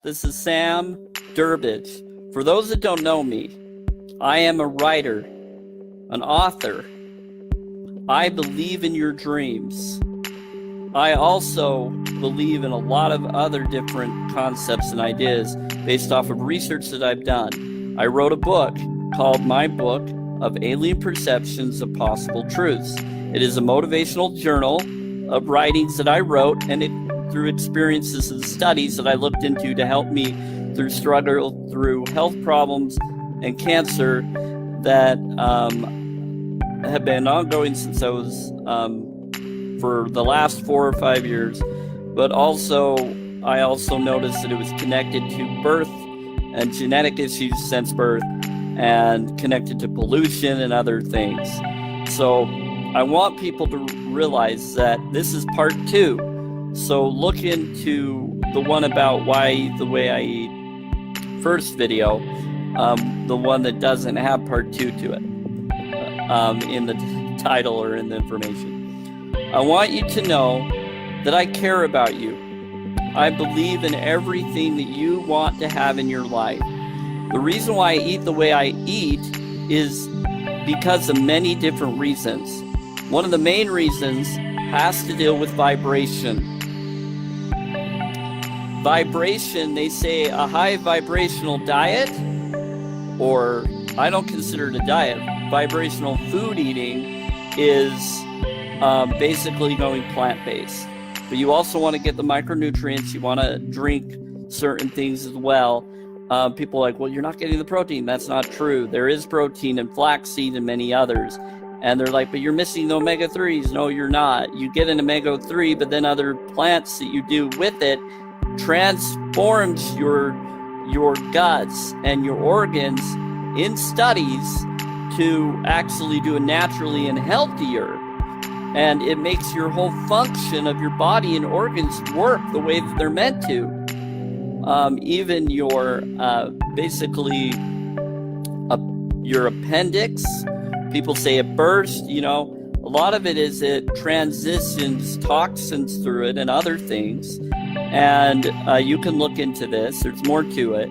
This is Sam Durbridge. For those that don't know me, I am a writer, an author. I believe in your dreams. I also believe in a lot of other different concepts and ideas based off of research that I've done. I wrote a book called My Book of Alien Perceptions of Possible Truths. It is a motivational journal of writings that I wrote through experiences and studies that I looked into to help me through struggle through health problems and cancer that have been ongoing since I was for the last 4 or 5 years. But I also noticed that it was connected to birth and genetic issues since birth, and connected to pollution and other things. So I want people to realize that this is part 2. So look into the one about why I eat the way I eat first video, the one that doesn't have part 2 to it in the title or in the information. I want you to know that I care about you. I believe in everything that you want to have in your life. The reason why I eat the way I eat is because of many different reasons. One of the main reasons has to deal with vibration. Vibration, they say a high vibrational diet, or I don't consider it a diet. Vibrational food eating is basically going plant-based. But you also want to get the micronutrients. You want to drink certain things as well. People are like, well, you're not getting the protein. That's not true. There is protein in flaxseed and many others. And they're like, but you're missing the omega-3s. No, you're not. You get an omega-3, but then other plants that you do with it transforms your guts and your organs in studies to actually do it naturally and healthier. And it makes your whole function of your body and organs work the way that they're meant to. Even your basically your appendix, people say it bursts, a lot of it is it transitions toxins through it and other things. And you can look into this. There's more to it.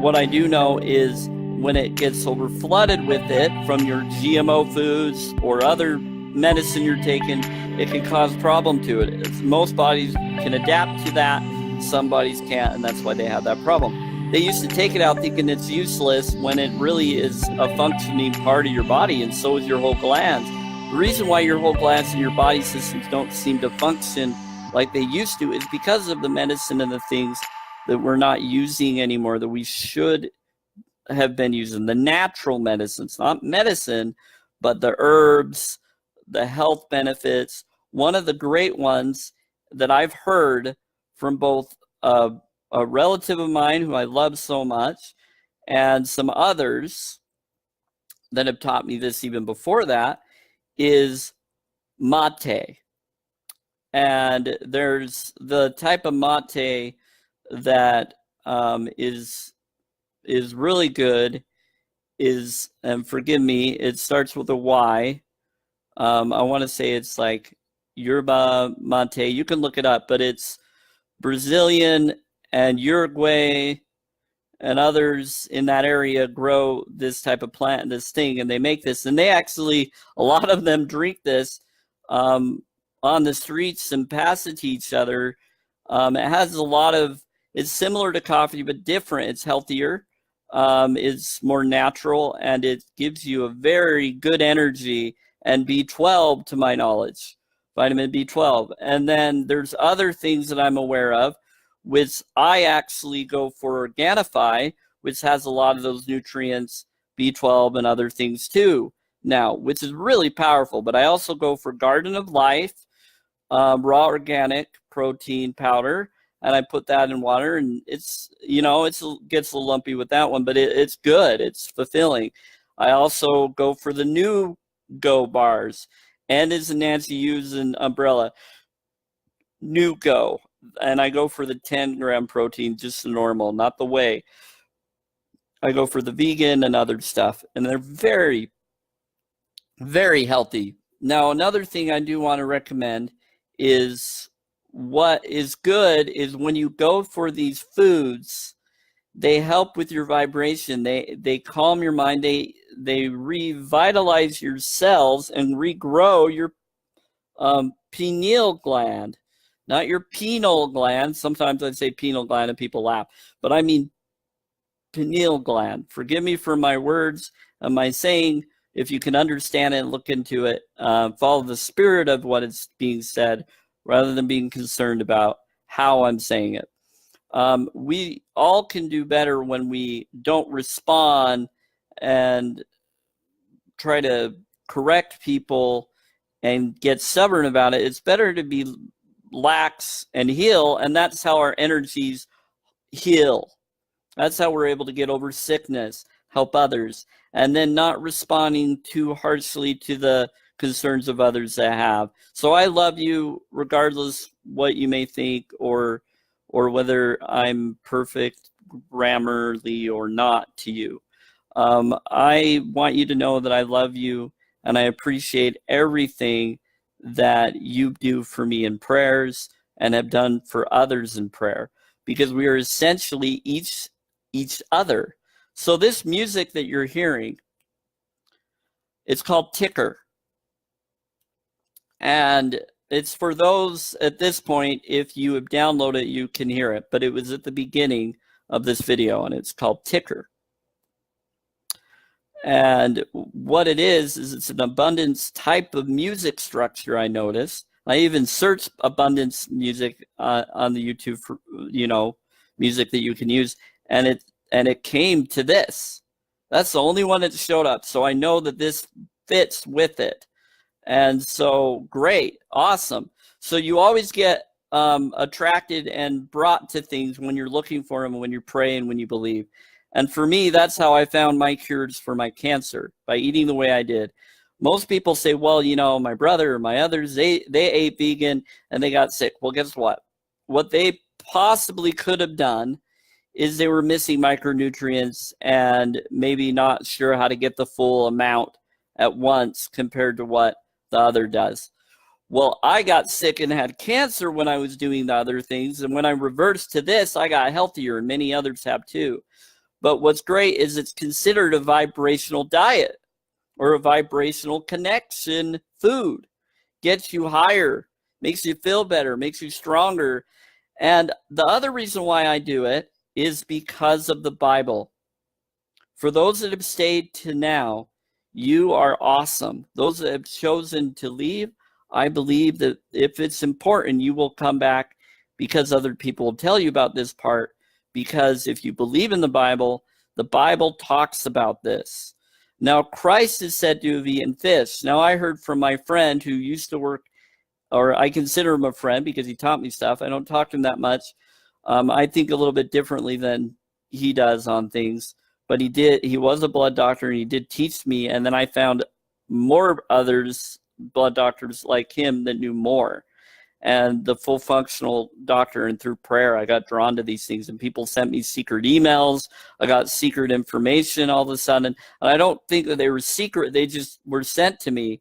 What I do know is when it gets over flooded with it from your GMO foods or other medicine you're taking, it can cause problem to it. Most bodies can adapt to that. Some bodies can't, and that's why they have that problem. They used to take it out thinking it's useless when it really is a functioning part of your body, and so is your whole glands. The reason why your whole glands and your body systems don't seem to function like they used to is because of the medicine and the things that we're not using anymore that we should have been using. The natural medicines, not medicine, but the herbs, the health benefits. One of the great ones that I've heard from both a relative of mine who I love so much and some others that have taught me this even before that is mate. And there's the type of mate that is really good is, and forgive me, it starts with a Y. I want to say it's like yerba mate. You can look it up, but it's Brazilian and Uruguay and others in that area grow this type of plant and this thing, and they make this. And they actually, a lot of them drink this on the streets and pass it to each other. It has a lot of, it's similar to coffee, but different. It's healthier. It's more natural, and it gives you a very good energy and B12 to my knowledge, vitamin B12. And then there's other things that I'm aware of, which I actually go for Organifi, which has a lot of those nutrients, B12 and other things too now, which is really powerful. But I also go for Garden of Life, raw organic protein powder, and I put that in water, and it's, it gets a little lumpy with that one, but it's good. It's fulfilling. I also go for the New Go bars, and as Nancy used an umbrella, New Go, and I go for the 10-gram protein, just the normal, not the whey. I go for the vegan and other stuff, and they're very, very healthy. Now, another thing I do want to recommend is what is good is when you go for these foods, they help with your vibration. They calm your mind. They revitalize your cells and regrow your pineal gland, not your pineal gland. Sometimes I say pineal gland and people laugh, but I mean pineal gland. Forgive me for my words and my saying. If you can understand it and look into it, follow the spirit of what is being said rather than being concerned about how I'm saying it. We all can do better when we don't respond and try to correct people and get stubborn about it. It's better to be lax and heal, and that's how our energies heal. That's how we're able to get over sickness, help others, and then not responding too harshly to the concerns of others that have. So I love you regardless what you may think or whether I'm perfect grammarly or not to you. I want you to know that I love you and I appreciate everything that you do for me in prayers and have done for others in prayer, because we are essentially each other. So this music that you're hearing, it's called Ticker. And it's for those at this point, if you have downloaded it, you can hear it, but it was at the beginning of this video and it's called Ticker. And what it is it's an abundance type of music structure, I noticed. I even searched abundance music on the YouTube for, music that you can use. And it came to this. That's the only one that showed up. So I know that this fits with it. And so great, awesome. So you always get attracted and brought to things when you're looking for them, when you pray and when you believe. And for me, that's how I found my cures for my cancer, by eating the way I did. Most people say, well, my brother or my others, they ate vegan and they got sick. Well, guess what? What they possibly could have done is they were missing micronutrients and maybe not sure how to get the full amount at once compared to what the other does. Well, I got sick and had cancer when I was doing the other things. And when I reversed to this, I got healthier, and many others have too. But what's great is it's considered a vibrational diet or a vibrational connection food. Gets you higher, makes you feel better, makes you stronger. And the other reason why I do it is because of the Bible. For those that have stayed to now, you are awesome. Those that have chosen to leave, I believe that if it's important, you will come back, because other people will tell you about this part. Because if you believe in the Bible talks about this. Now, Christ is said to have eaten fish. Now, I heard from my friend who used to work, or I consider him a friend because he taught me stuff. I don't talk to him that much. I think a little bit differently than he does on things. But he was a blood doctor, and he did teach me. And then I found more others, blood doctors like him, that knew more. And the full functional doctor, and through prayer, I got drawn to these things. And people sent me secret emails. I got secret information all of a sudden. And I don't think that they were secret. They just were sent to me.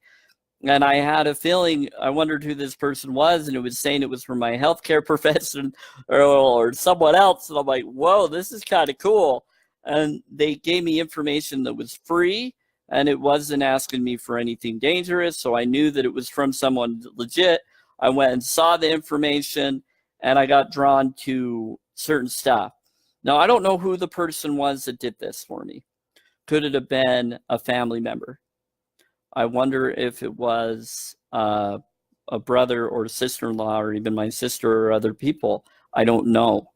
And I had a feeling, I wondered who this person was, and it was saying it was from my healthcare profession or someone else. And I'm like, whoa, this is kind of cool. And they gave me information that was free, and it wasn't asking me for anything dangerous. So I knew that it was from someone legit. I went and saw the information, and I got drawn to certain stuff. Now, I don't know who the person was that did this for me. Could it have been a family member? I wonder if it was a brother or sister-in-law, or even my sister or other people. I don't know.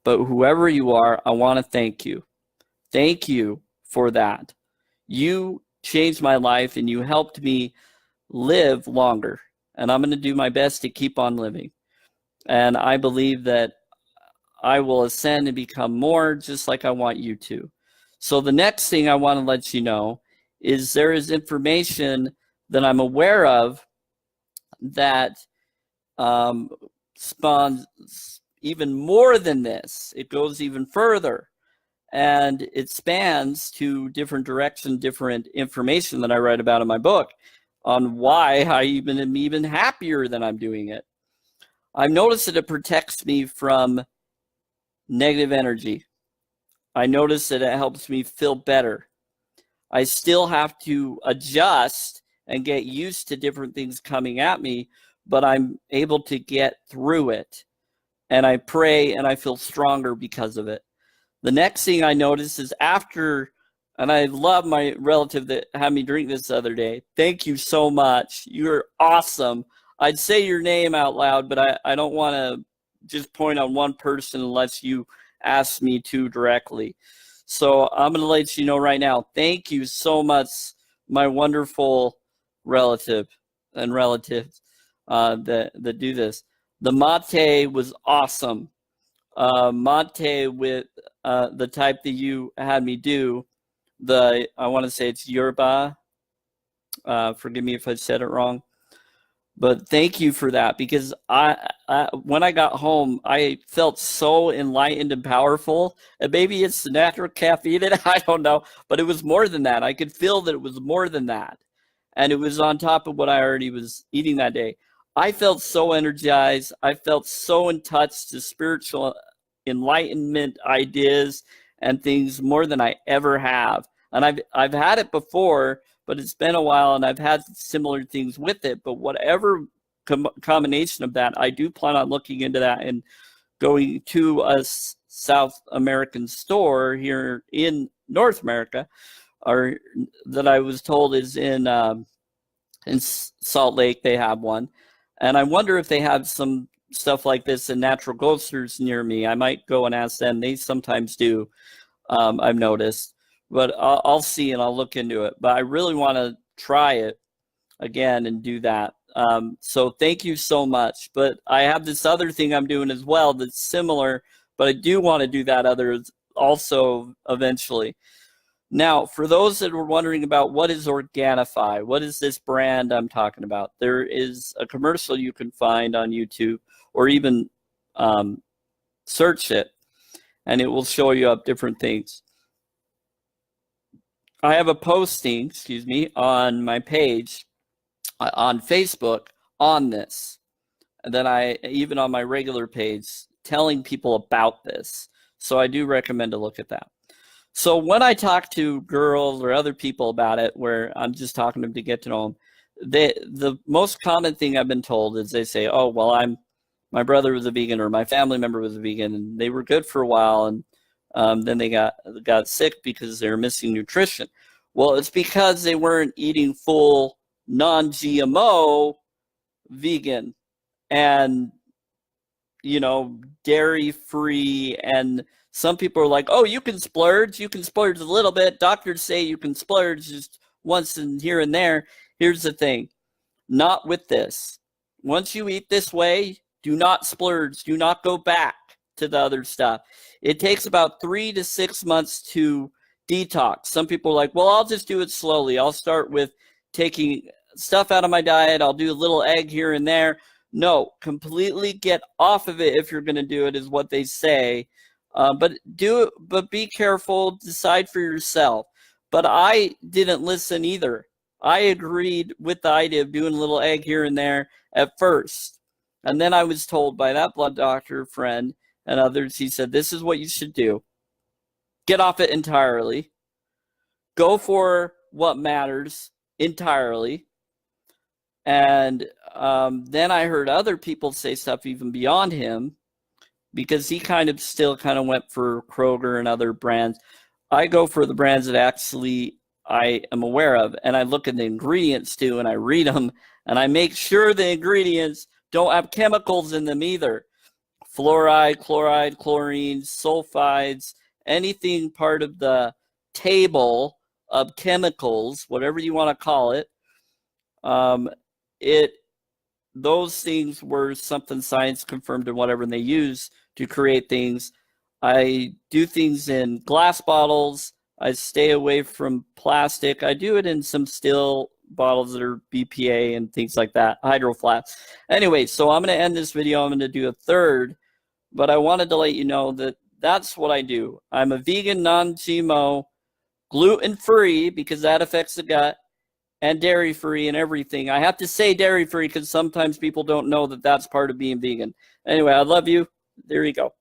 But whoever you are, I want to thank you. Thank you for that. You changed my life, and you helped me live longer. And I'm going to do my best to keep on living. And I believe that I will ascend and become more, just like I want you to. So the next thing I want to let you know is there is information that I'm aware of that spawns even more than this. It goes even further. And it spans to different directions, different information that I write about in my book on why I am even happier than I'm doing it. I've noticed that it protects me from negative energy. I notice that it helps me feel better. I still have to adjust and get used to different things coming at me, but I'm able to get through it. And I pray and I feel stronger because of it. The next thing I notice is after, and I love my relative that had me drink this the other day. Thank you so much. You're awesome. I'd say your name out loud, but I don't want to just point on one person unless you ask me to directly. So I'm going to let you know right now. Thank you so much, my wonderful relative and relatives that do this. The mate was awesome. Mate with the type that you had me do. I want to say it's yerba. Forgive me if I said it wrong. But thank you for that, because when I got home, I felt so enlightened and powerful. And maybe it's the natural caffeine in it, I don't know. But it was more than that. I could feel that it was more than that. And it was on top of what I already was eating that day. I felt so energized. I felt so in touch to spiritual enlightenment ideas and things more than I ever have. And I've had it before, but it's been a while, and I've had similar things with it. But whatever combination of that, I do plan on looking into that and going to a South American store here in North America, or that I was told is in Salt Lake. They have one, and I wonder if they have some stuff like this in natural grocers near me. I might go and ask them. They sometimes do. I've noticed. But I'll see, and I'll look into it. But I really want to try it again and do that. So thank you so much. But I have this other thing I'm doing as well that's similar, but I do want to do that other also eventually. Now, for those that were wondering about what is Organifi, what is this brand I'm talking about, there is a commercial you can find on YouTube, or even search it, and it will show you up different things. I have a posting, on my page on Facebook on this. And then I, even on my regular page, telling people about this. So I do recommend to look at that. So when I talk to girls or other people about it, where I'm just talking to them to get to know them, the most common thing I've been told is they say, oh, well, my brother was a vegan, or my family member was a vegan, and they were good for a while, and then they got sick because they were missing nutrition. Well, it's because they weren't eating full non-GMO vegan and, dairy-free. And some people are like, oh, you can splurge a little bit. Doctors say you can splurge just once and here and there. Here's the thing, not with this. Once you eat this way, do not splurge. Do not go back to the other stuff. It takes about 3 to 6 months to detox. Some people are like, well, I'll just do it slowly. I'll start with taking stuff out of my diet. I'll do a little egg here and there. No, completely get off of it if you're going to do it, is what they say. But be careful, decide for yourself. But I didn't listen either. I agreed with the idea of doing a little egg here and there at first. And then I was told by that blood doctor friend and others, he said, this is what you should do. Get off it entirely. Go for what matters entirely. And then I heard other people say stuff even beyond him, because he still went for Kroger and other brands. I go for the brands that actually I am aware of, and I look at the ingredients too, and I read them, and I make sure the ingredients don't have chemicals in them either. Fluoride, chloride, chlorine, sulfides, anything part of the table of chemicals, whatever you want to call it, those things were something science confirmed and whatever, and they use to create things. I do things in glass bottles. I stay away from plastic. I do it in some steel bottles that are BPA and things like that, hydro flasks. Anyway, so I'm going to end this video. I'm going to do a third, but I wanted to let you know that that's what I do. I'm a vegan, non-GMO, gluten-free, because that affects the gut, and dairy-free and everything. I have to say dairy-free because sometimes people don't know that that's part of being vegan. Anyway, I love you. There you go.